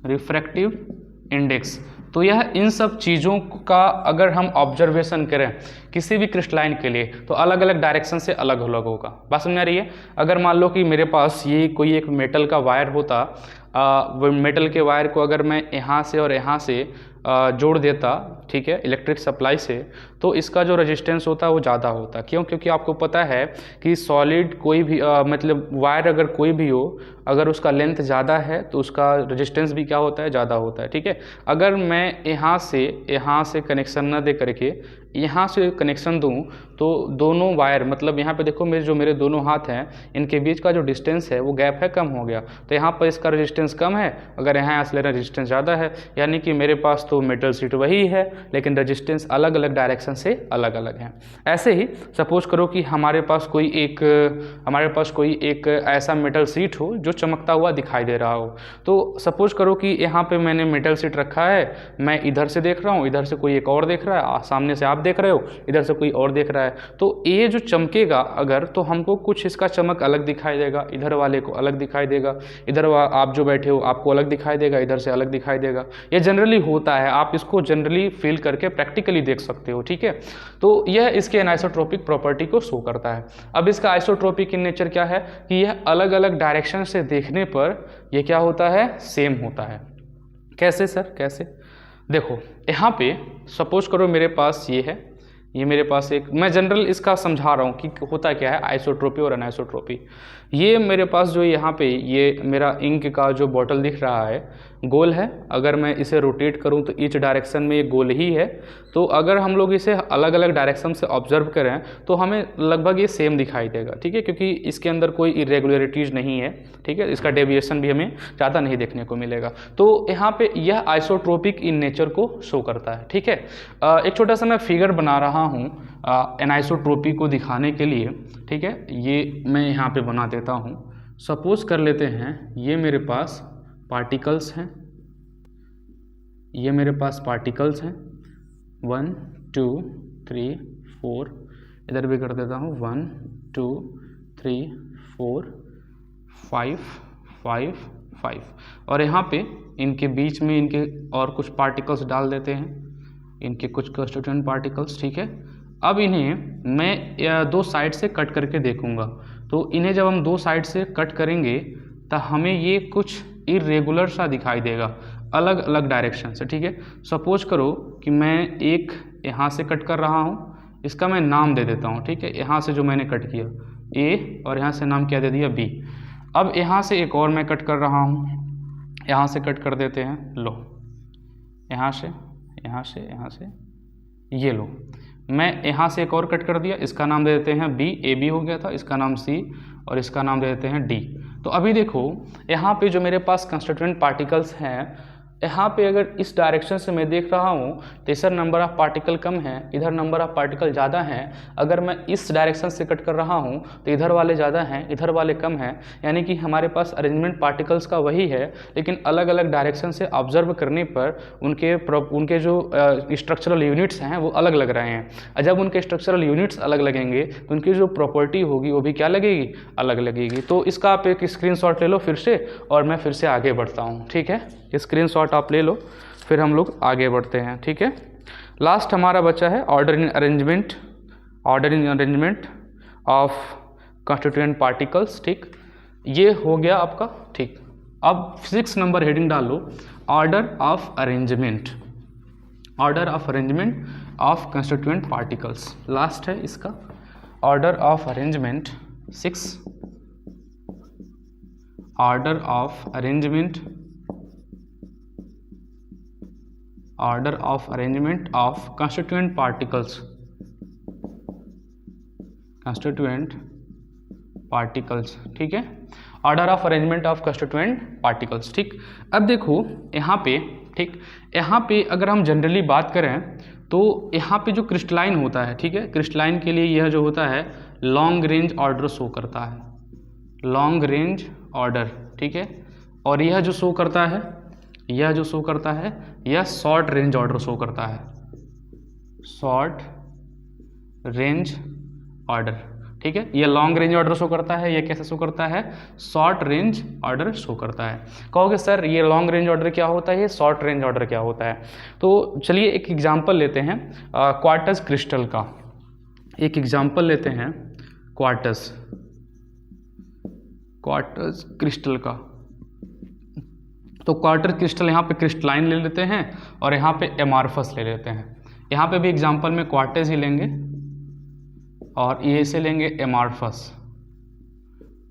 रिफ्रैक्टिव इंडेक्स, तो यह इन सब चीज़ों का अगर हम ऑब्जर्वेशन करें किसी भी क्रिस्टलाइन के लिए तो अलग अलग डायरेक्शन से अलग अलग होगा। बात समझ आ रही है? अगर मान लो कि मेरे पास ये कोई एक मेटल का वायर होता, वो मेटल के वायर को अगर मैं यहाँ से और यहाँ से जोड़ देता, ठीक है, इलेक्ट्रिक सप्लाई से, तो इसका जो रेजिस्टेंस होता है वो ज़्यादा होता। क्यों? क्योंकि आपको पता है कि सॉलिड कोई भी मतलब वायर अगर कोई भी हो, अगर उसका लेंथ ज़्यादा है तो उसका रेजिस्टेंस भी क्या होता है? ज़्यादा होता है। ठीक है, अगर मैं यहाँ से कनेक्शन न दे करके यहाँ से कनेक्शन दूँ तो दोनों वायर, मतलब यहाँ पे देखो मेरे दोनों हाथ हैं, इनके बीच का जो डिस्टेंस है वो गैप है, कम हो गया। तो यहाँ पर इसका रेजिस्टेंस कम है, अगर यहाँ एक्सेलरेटर रेजिस्टेंस ज़्यादा है, यानी कि मेरे पास तो मेटल शीट वही है लेकिन रेजिस्टेंस अलग अलग डायरेक्शन से अलग अलग है। ऐसे ही सपोज करो कि हमारे पास कोई एक ऐसा मेटल शीट हो जो चमकता हुआ दिखाई दे रहा हो। तो सपोज करो कि यहाँ पे मैंने मेटल शीट रखा है, मैं इधर से देख रहा हूँ, इधर से कोई एक और देख रहा है, सामने से आप देख रहे हो, इधर से कोई और देख रहा है। तो ये जो चमकेगा अगर, तो हमको कुछ इसका चमक अलग दिखाई देगा, इधर वाले को अलग दिखाई देगा, इधर आप जो बैठे हो आपको अलग दिखाई देगा, इधर से अलग दिखाई देगा। ये जनरली होता है, आप इसको जनरली फील करके प्रैक्टिकली देख सकते हो। ठीक है, तो यह इसके एनाइसोट्रोपिक प्रॉपर्टी को शो करता है। अब इसका आइसोट्रोपिक इन नेचर क्या है कि यह अलग अलग डायरेक्शन से देखने पर यह क्या होता है? सेम होता है। कैसे सर, कैसे? देखो यहाँ पे सपोज करो मेरे पास ये मेरे पास एक, मैं जनरल इसका समझा रहा हूँ कि होता क्या है आइसोट्रोपी और अनाइसोट्रोपी। ये मेरे पास जो यहाँ पे ये मेरा इंक का जो बॉटल दिख रहा है गोल है, अगर मैं इसे रोटेट करूँ तो ईच डायरेक्शन में ये गोल ही है। तो अगर हम लोग इसे अलग अलग डायरेक्शन से ऑब्जर्व करें तो हमें लगभग ये सेम दिखाई देगा। ठीक है, क्योंकि इसके अंदर कोई इरेगुलरिटीज़ नहीं है। ठीक है, इसका डेविएशन भी हमें ज़्यादा नहीं देखने को मिलेगा। तो यहाँ पे यह आइसोट्रोपिक इन नेचर को शो करता है। ठीक है, एक छोटा सा मैं फिगर बना रहा हूँ एनाइसोट्रोपी को दिखाने के लिए। ठीक है, ये मैं यहाँ पे बना देता हूँ। सपोज कर लेते हैं ये मेरे पास पार्टिकल्स हैं, ये मेरे पास पार्टिकल्स हैं 1 2 3 4, इधर भी कर देता हूँ 1 2 3 4 5 5 5, और यहाँ पे इनके बीच में इनके और कुछ पार्टिकल्स डाल देते हैं, इनके कुछ कंस्टिट्यूएंट पार्टिकल्स। ठीक है, अब इन्हें मैं दो साइड से कट करके देखूंगा। तो इन्हें जब हम दो साइड से कट करेंगे तो हमें ये कुछ इरेगुलर सा दिखाई देगा अलग अलग डायरेक्शन से। ठीक है, सपोज करो कि मैं एक यहाँ से कट कर रहा हूँ, इसका मैं नाम दे देता हूँ। ठीक है, यहाँ से जो मैंने कट किया ए और यहाँ से नाम क्या दे दिया बी। अब यहाँ से एक और मैं कट कर रहा हूँ, यहाँ से कट कर देते हैं, लो यहाँ से यहाँ से यहाँ से, ये लो मैं यहाँ से एक और कट कर दिया, इसका नाम दे देते हैं बी, ए बी हो गया था, इसका नाम सी और इसका नाम दे देते हैं डी। तो अभी देखो यहाँ पे जो मेरे पास कंस्टिट्यूएंट पार्टिकल्स हैं, यहाँ पे अगर इस डायरेक्शन से मैं देख रहा हूँ तो इधर नंबर ऑफ पार्टिकल कम है, इधर नंबर ऑफ पार्टिकल ज़्यादा हैं। अगर मैं इस डायरेक्शन से कट कर रहा हूँ तो इधर वाले ज़्यादा हैं, इधर वाले कम हैं। यानी कि हमारे पास अरेंजमेंट पार्टिकल्स का वही है, लेकिन अलग अलग डायरेक्शन से ऑब्जर्व करने पर उनके जो स्ट्रक्चरल यूनिट्स हैं वो अलग लग रहे हैं। और जब उनके स्ट्रक्चरल यूनिट्स अलग लगेंगे तो उनकी जो प्रॉपर्टी होगी वो भी क्या लगेगी? अलग लगेगी। तो इसका आप एक स्क्रीनशॉट ले लो फिर से, और मैं फिर से आगे बढ़ता हूँ। ठीक है, स्क्रीनशॉट आप ले लो, फिर हम लोग आगे बढ़ते हैं। ठीक है, लास्ट हमारा बचा है order in arrangement of constituent particles. ठीक, ये हो गया आपका। ठीक, अब 6 नंबर हेडिंग डालो, order of arrangement of constituent particles. Last है इसका order of arrangement 6, order of arrangement of constituent particles। ठीक है, order of arrangement of constituent particles. ठीक, अब देखो यहाँ पे, ठीक, यहाँ पे अगर हम जनरली बात करें तो यहाँ पे जो क्रिस्टलाइन होता है, ठीक है, क्रिस्टलाइन के लिए यह जो होता है लॉन्ग रेंज ऑर्डर शो करता है, लॉन्ग रेंज ऑर्डर। ठीक है, और यह जो शो करता है यह शॉर्ट रेंज ऑर्डर शो करता है, शॉर्ट रेंज ऑर्डर। ठीक है। ये लॉन्ग रेंज ऑर्डर शो करता है, ये कैसे शो करता है, शॉर्ट रेंज ऑर्डर शो करता है। कहोगे सर ये लॉन्ग रेंज ऑर्डर क्या होता है, ये शॉर्ट रेंज ऑर्डर क्या होता है। तो चलिए एक एग्जांपल लेते हैं क्वार्टज क्रिस्टल का। एक एग्जांपल लेते हैं क्वार्टज क्रिस्टल का। तो क्वार्टज क्रिस्टल यहाँ पे क्रिस्टलाइन ले लेते हैं और यहाँ पे एमार्फस ले लेते हैं। यहाँ पे भी एग्जांपल में क्वार्टज ही लेंगे और ये से लेंगे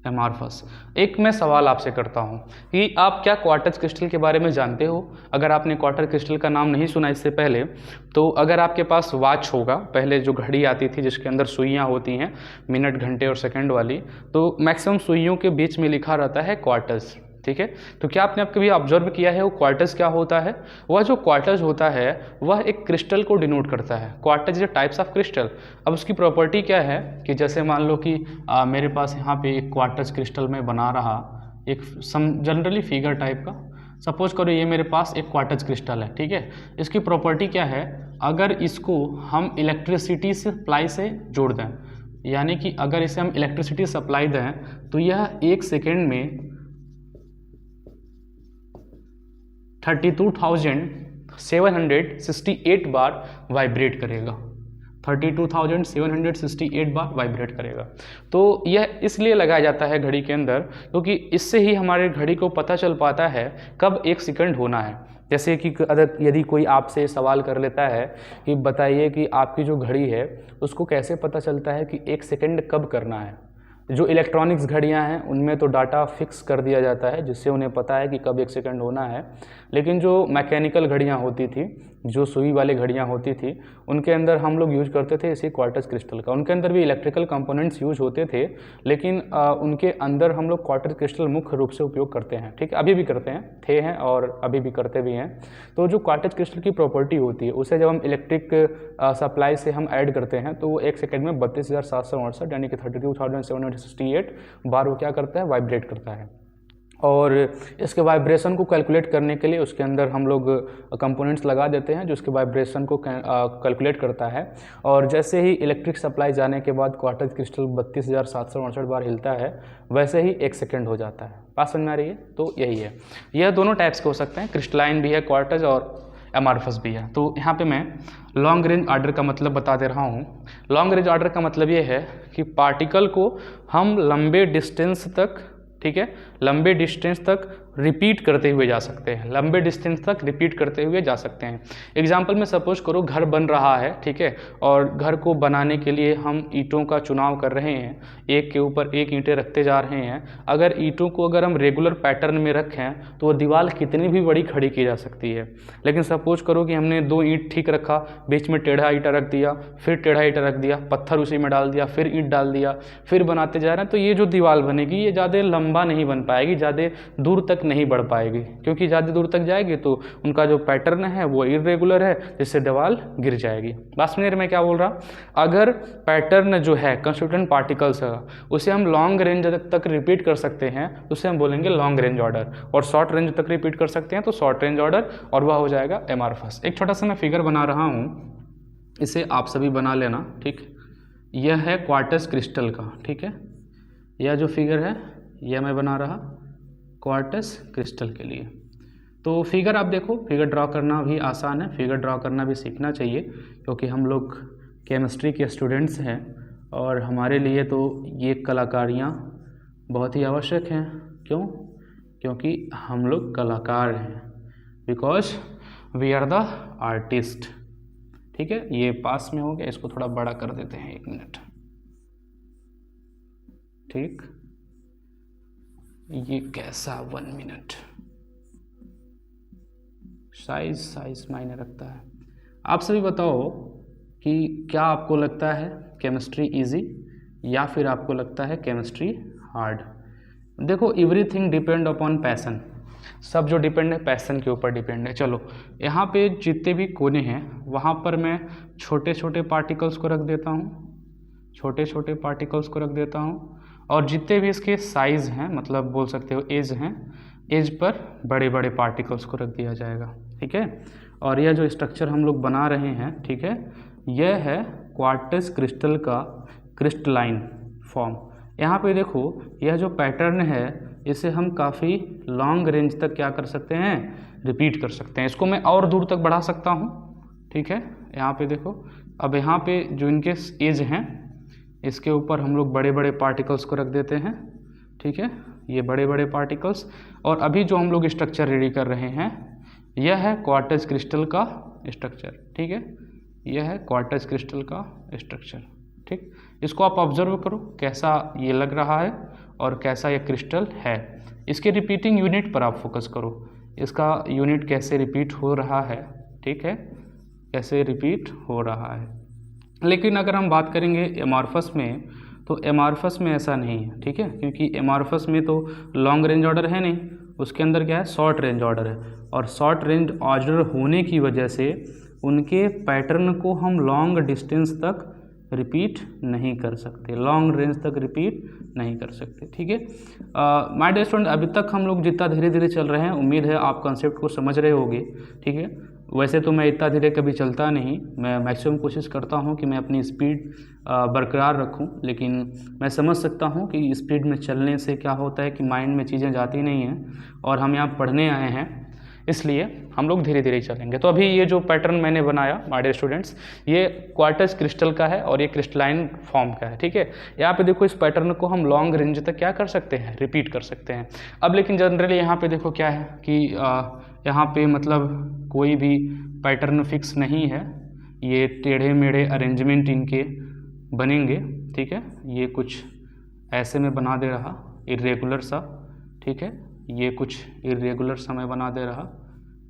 एमार्फस। एक मैं सवाल आपसे करता हूँ कि आप क्या क्वार्टज क्रिस्टल के बारे में जानते हो। अगर आपने क्वार्टज क्रिस्टल का नाम नहीं सुना इससे पहले, तो अगर आपके पास वॉच होगा, पहले जो घड़ी आती थी जिसके अंदर सुइयाँ होती हैं मिनट, घंटे और सेकंड वाली, तो मैक्सिमम सुइयों के बीच में लिखा रहता है क्वार्टज। ठीक है। तो क्या आपने कभी ऑब्जर्व किया है वो क्वार्टज क्या होता है। वह जो क्वार्टज होता है वह एक क्रिस्टल को डिनोट करता है। Quartz is types of crystal. अब उसकी प्रॉपर्टी क्या है कि जैसे मान लो कि मेरे पास यहाँ पे एक क्वार्टज क्रिस्टल में बना रहा एक जनरली फिगर टाइप का, सपोज करो ये मेरे पास एक क्वार्टज क्रिस्टल है। ठीक है। इसकी प्रॉपर्टी क्या है, अगर इसको हम इलेक्ट्रिसिटी सप्लाई से जोड़ दें, यानी कि अगर इसे हम इलेक्ट्रिसिटी सप्लाई दें तो यह 1 सेकेंड में 32,768 बार वाइब्रेट करेगा। 32,768 बार वाइब्रेट करेगा। तो यह इसलिए लगाया जाता है घड़ी के अंदर क्योंकि इससे ही हमारे घड़ी को पता चल पाता है कब 1 सेकंड होना है। जैसे कि अगर यदि कोई आपसे सवाल कर लेता है कि बताइए कि आपकी जो घड़ी है उसको कैसे पता चलता है कि 1 सेकंड कब करना है। जो इलेक्ट्रॉनिक्स घड़ियां हैं उनमें तो डाटा फिक्स कर दिया जाता है जिससे उन्हें पता है कि कब 1 सेकंड होना है। लेकिन जो मैकेनिकल घड़ियां होती थी, जो सुई वाली घड़ियां होती थी, उनके अंदर हम लोग यूज करते थे इसी क्वार्टज क्रिस्टल का। उनके अंदर भी इलेक्ट्रिकल कंपोनेंट्स यूज होते थे, लेकिन उनके अंदर हम लोग क्वार्टज क्रिस्टल मुख्य रूप से उपयोग करते हैं। ठीक है। अभी भी करते हैं, थे हैं और अभी भी करते भी हैं। तो जो क्वार्टज क्रिस्टल की प्रॉपर्टी होती है उसे जब हम इलेक्ट्रिक सप्लाई से हम ऐड करते हैं तो वो 1 सेकेंड में 32,768 यानी कि 32,768 बार वो क्या करता है, वाइब्रेट करता है। और इसके वाइब्रेशन को कैलकुलेट करने के लिए उसके अंदर हम लोग कंपोनेंट्स लगा देते हैं जो उसके वाइब्रेशन को कैलकुलेट करता है। और जैसे ही इलेक्ट्रिक सप्लाई जाने के बाद क्वार्टज क्रिस्टल 32,768 बार हिलता है, वैसे ही 1 सेकेंड हो जाता है। बात समझ में आ रही है। तो यही है, यह दोनों टाइप्स के हो सकते हैं, क्रिस्टलाइन भी है क्वार्टज और एमार्फस भी है। तो यहाँ पे मैं लॉन्ग रेंज ऑर्डर का मतलब बता दे रहा हूँ। लॉन्ग रेंज ऑर्डर का मतलब ये है कि पार्टिकल को हम लंबे डिस्टेंस तक, ठीक है, लंबे डिस्टेंस तक रिपीट करते हुए जा सकते हैं, लंबे डिस्टेंस तक रिपीट करते हुए जा सकते हैं। एग्जाम्पल में सपोज करो घर बन रहा है, ठीक है, और घर को बनाने के लिए हम ईंटों का चुनाव कर रहे हैं, एक के ऊपर एक ईंटें रखते जा रहे हैं। अगर ईंटों को अगर हम रेगुलर पैटर्न में रखें तो वो दीवार कितनी भी बड़ी खड़ी की जा सकती है। लेकिन सपोज करो कि हमने 2 ईंट ठीक रखा, बीच में टेढ़ा ईंटा रख दिया, फिर टेढ़ा ईंटा रख दिया, पत्थर उसी में डाल दिया, फिर ईंट डाल दिया, फिर बनाते जा रहे हैं, तो ये जो दीवार बनेगी ये ज़्यादा लंबा नहीं बन पाएगी, ज़्यादा दूर तक नहीं बढ़ पाएगी, क्योंकि ज़्यादा दूर तक जाएगी तो उनका जो पैटर्न है वो इरेगुलर है, जिससे दीवार गिर जाएगी। लास्ट में मैं क्या बोल रहा, अगर पैटर्न जो है कंस्टिट्यूएंट पार्टिकल्स है उसे हम लॉन्ग रेंज तक रिपीट कर सकते हैं तो उसे हम बोलेंगे लॉन्ग रेंज ऑर्डर, और शॉर्ट रेंज तक रिपीट कर सकते हैं तो शॉर्ट रेंज ऑर्डर, और वह हो जाएगा एमार्फस। एक छोटा सा मैं फिगर बना रहा हूँ, इसे आप सभी बना लेना, ठीक। यह है क्वार्टज क्रिस्टल का, ठीक है, यह जो फिगर है यह मैं बना रहा क्वार्टज क्रिस्टल के लिए। तो फिगर आप देखो, फिगर ड्रॉ करना भी आसान है, फिगर ड्रॉ करना भी सीखना चाहिए, क्योंकि हम लोग केमिस्ट्री के स्टूडेंट्स हैं और हमारे लिए तो ये कलाकारियाँ बहुत ही आवश्यक हैं। क्यों? क्योंकि हम लोग कलाकार हैं, because we are the artist. ठीक है, ये पास में हो गया, इसको थोड़ा बड़ा कर देते हैं, 1 मिनट, ठीक। ये कैसा 1 मिनट, साइज मायने रखता है। आप सभी बताओ कि क्या आपको लगता है केमिस्ट्री इजी या फिर आपको लगता है केमिस्ट्री हार्ड। देखो, एवरीथिंग डिपेंड अपॉन पैशन, सब जो डिपेंड है पैशन के ऊपर डिपेंड है। चलो, यहाँ पे जितने भी कोने हैं वहाँ पर मैं छोटे छोटे पार्टिकल्स को रख देता हूँ, छोटे छोटे पार्टिकल्स को रख देता हूँ, और जितने भी इसके साइज़ हैं, मतलब बोल सकते हो एज हैं, एज पर बड़े बड़े पार्टिकल्स को रख दिया जाएगा। ठीक है, और यह जो स्ट्रक्चर हम लोग बना रहे हैं, ठीक है, यह है क्वार्टज क्रिस्टल का क्रिस्टलाइन फॉर्म। यहाँ पे देखो यह जो पैटर्न है इसे हम काफ़ी लॉन्ग रेंज तक क्या कर सकते हैं, रिपीट कर सकते हैं। इसको मैं और दूर तक बढ़ा सकता हूँ, ठीक है। यहाँ पे देखो, अब यहाँ पे जो इनके एज हैं इसके ऊपर हम लोग बड़े बड़े पार्टिकल्स को रख देते हैं, ठीक है, ये बड़े बड़े पार्टिकल्स। और अभी जो हम लोग स्ट्रक्चर रेडी कर रहे हैं यह है क्वार्टज क्रिस्टल का स्ट्रक्चर, ठीक है, यह है क्वार्टज क्रिस्टल का स्ट्रक्चर, ठीक। इसको आप ऑब्जर्व करो कैसा ये लग रहा है और कैसा ये क्रिस्टल है। इसके रिपीटिंग यूनिट पर आप फोकस करो, इसका यूनिट कैसे रिपीट हो रहा है, ठीक है, कैसे रिपीट हो रहा है। लेकिन अगर हम बात करेंगे एमॉर्फस में, तो एमॉर्फस में ऐसा नहीं है, ठीक है, क्योंकि एमॉर्फस में तो लॉन्ग रेंज ऑर्डर है नहीं, उसके अंदर क्या है, शॉर्ट रेंज ऑर्डर है। और शॉर्ट रेंज ऑर्डर होने की वजह से उनके पैटर्न को हम लॉन्ग डिस्टेंस तक रिपीट नहीं कर सकते, लॉन्ग रेंज तक रिपीट नहीं कर सकते, ठीक है। माय डियर स्टूडेंट, अभी तक हम लोग जितना धीरे धीरे चल रहे हैं, उम्मीद है आप कंसेप्ट को समझ रहे होंगे, ठीक है। वैसे तो मैं इतना धीरे कभी चलता नहीं, मैं मैक्सिमम कोशिश करता हूं कि मैं अपनी स्पीड बरकरार रखूं, लेकिन मैं समझ सकता हूं कि स्पीड में चलने से क्या होता है कि माइंड में चीज़ें जाती नहीं हैं और हम यहाँ पढ़ने आए हैं, इसलिए हम लोग धीरे धीरे चलेंगे। तो अभी ये जो पैटर्न मैंने बनाया माय डियर स्टूडेंट्स, ये क्वार्टज क्रिस्टल का है और ये क्रिस्टलाइन फॉर्म का है, ठीक है। यहाँ पे देखो इस पैटर्न को हम लॉन्ग रेंज तक क्या कर सकते हैं, रिपीट कर सकते हैं। अब लेकिन जनरली यहाँ पे देखो क्या है कि यहाँ पे मतलब कोई भी पैटर्न फिक्स नहीं है, ये टेढ़े मेढ़े अरेंजमेंट इनके बनेंगे, ठीक है। ये कुछ ऐसे में बना दे रहा इरेगुलर सा, ठीक है, ये कुछ इरेगुलर सा मैं बना दे रहा,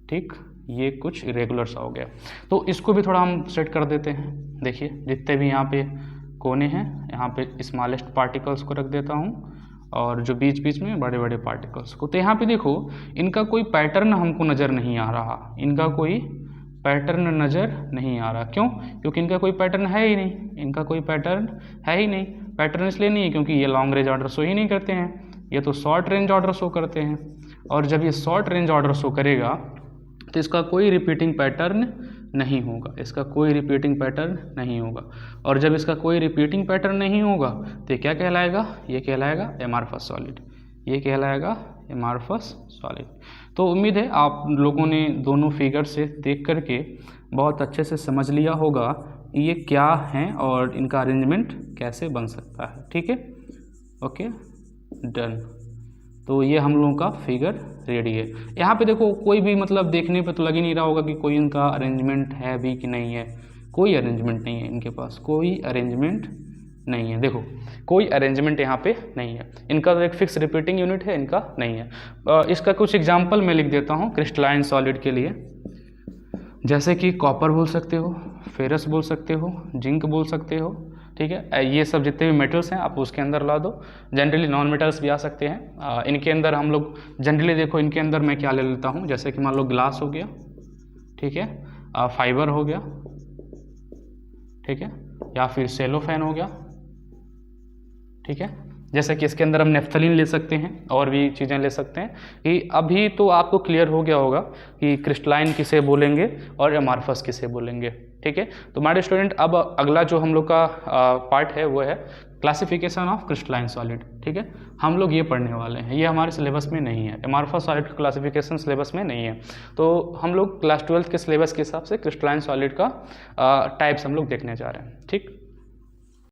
ठीक, ये कुछ इरेगुलर सा हो गया। तो इसको भी थोड़ा हम सेट कर देते हैं। देखिए जितने भी यहाँ पे कोने हैं यहाँ पे स्मॉलेस्ट पार्टिकल्स को रख देता हूँ और जो बीच बीच में बड़े बड़े पार्टिकल्स को। तो यहाँ पे देखो इनका कोई पैटर्न हमको नज़र नहीं आ रहा, इनका कोई पैटर्न नज़र नहीं आ रहा। क्यों? क्योंकि इनका कोई पैटर्न है ही नहीं, इनका कोई पैटर्न है ही नहीं। पैटर्न इसलिए नहीं है क्योंकि ये लॉन्ग रेंज ऑर्डर शो ही नहीं करते हैं, ये तो शॉर्ट रेंज ऑर्डर शो करते हैं। और जब ये शॉर्ट रेंज ऑर्डर शो करेगा तो इसका कोई रिपीटिंग पैटर्न नहीं होगा, इसका कोई रिपीटिंग पैटर्न नहीं होगा। और जब इसका कोई रिपीटिंग पैटर्न नहीं होगा तो ये क्या कहलाएगा, ये कहलाएगा एमॉर्फस सॉलिड, ये कहलाएगा एमॉर्फस सॉलिड। तो उम्मीद है आप लोगों ने दोनों फिगर से देख करके बहुत अच्छे से समझ लिया होगा ये क्या हैं और इनका अरेंजमेंट कैसे बन सकता है, ठीक है। Okay done. तो ये हम लोगों का फिगर रेडी है। यहाँ पे देखो कोई भी मतलब देखने पे तो लग ही नहीं रहा होगा कि कोई इनका अरेंजमेंट है भी कि नहीं है। कोई अरेंजमेंट नहीं है इनके पास, कोई अरेंजमेंट नहीं है। देखो कोई अरेंजमेंट यहाँ पे नहीं है, इनका तो एक फिक्स रिपीटिंग यूनिट है, इनका नहीं है। इसका कुछ एग्जाम्पल मैं लिख देता हूँ क्रिस्टलाइन सॉलिड के लिए, जैसे कि कॉपर बोल सकते हो, फेरस बोल सकते हो, जिंक बोल सकते हो, ठीक है। ये सब जितने भी मेटल्स हैं आप उसके अंदर ला दो। जनरली नॉन मेटल्स भी आ सकते हैं। इनके अंदर हम लोग जनरली देखो इनके अंदर मैं क्या ले लेता हूँ, जैसे कि मान लो ग्लास हो गया, ठीक है, फाइबर हो गया, ठीक है, या फिर सेलोफेन हो गया, ठीक है। जैसे कि इसके अंदर हम नेफ्थलीन ले सकते हैं और भी चीज़ें ले सकते हैं। कि अभी तो आपको क्लियर हो गया होगा कि क्रिस्टलाइन किसे बोलेंगे और एमॉर्फस किसे बोलेंगे, ठीक है। तो हमारे स्टूडेंट अब अगला जो हम लोग का पार्ट है वो है क्लासिफिकेशन ऑफ क्रिस्टलाइन सॉलिड, ठीक है। हम लोग ये पढ़ने वाले हैं, ये हमारे सिलेबस में नहीं है, एमॉर्फस सॉलिड का क्लासिफिकेशन सिलेबस में नहीं है। तो हम लोग क्लास 12 के सिलेबस के हिसाब से क्रिस्टलाइन सॉलिड का टाइप्स हम लोग देखने जा रहे हैं, ठीक।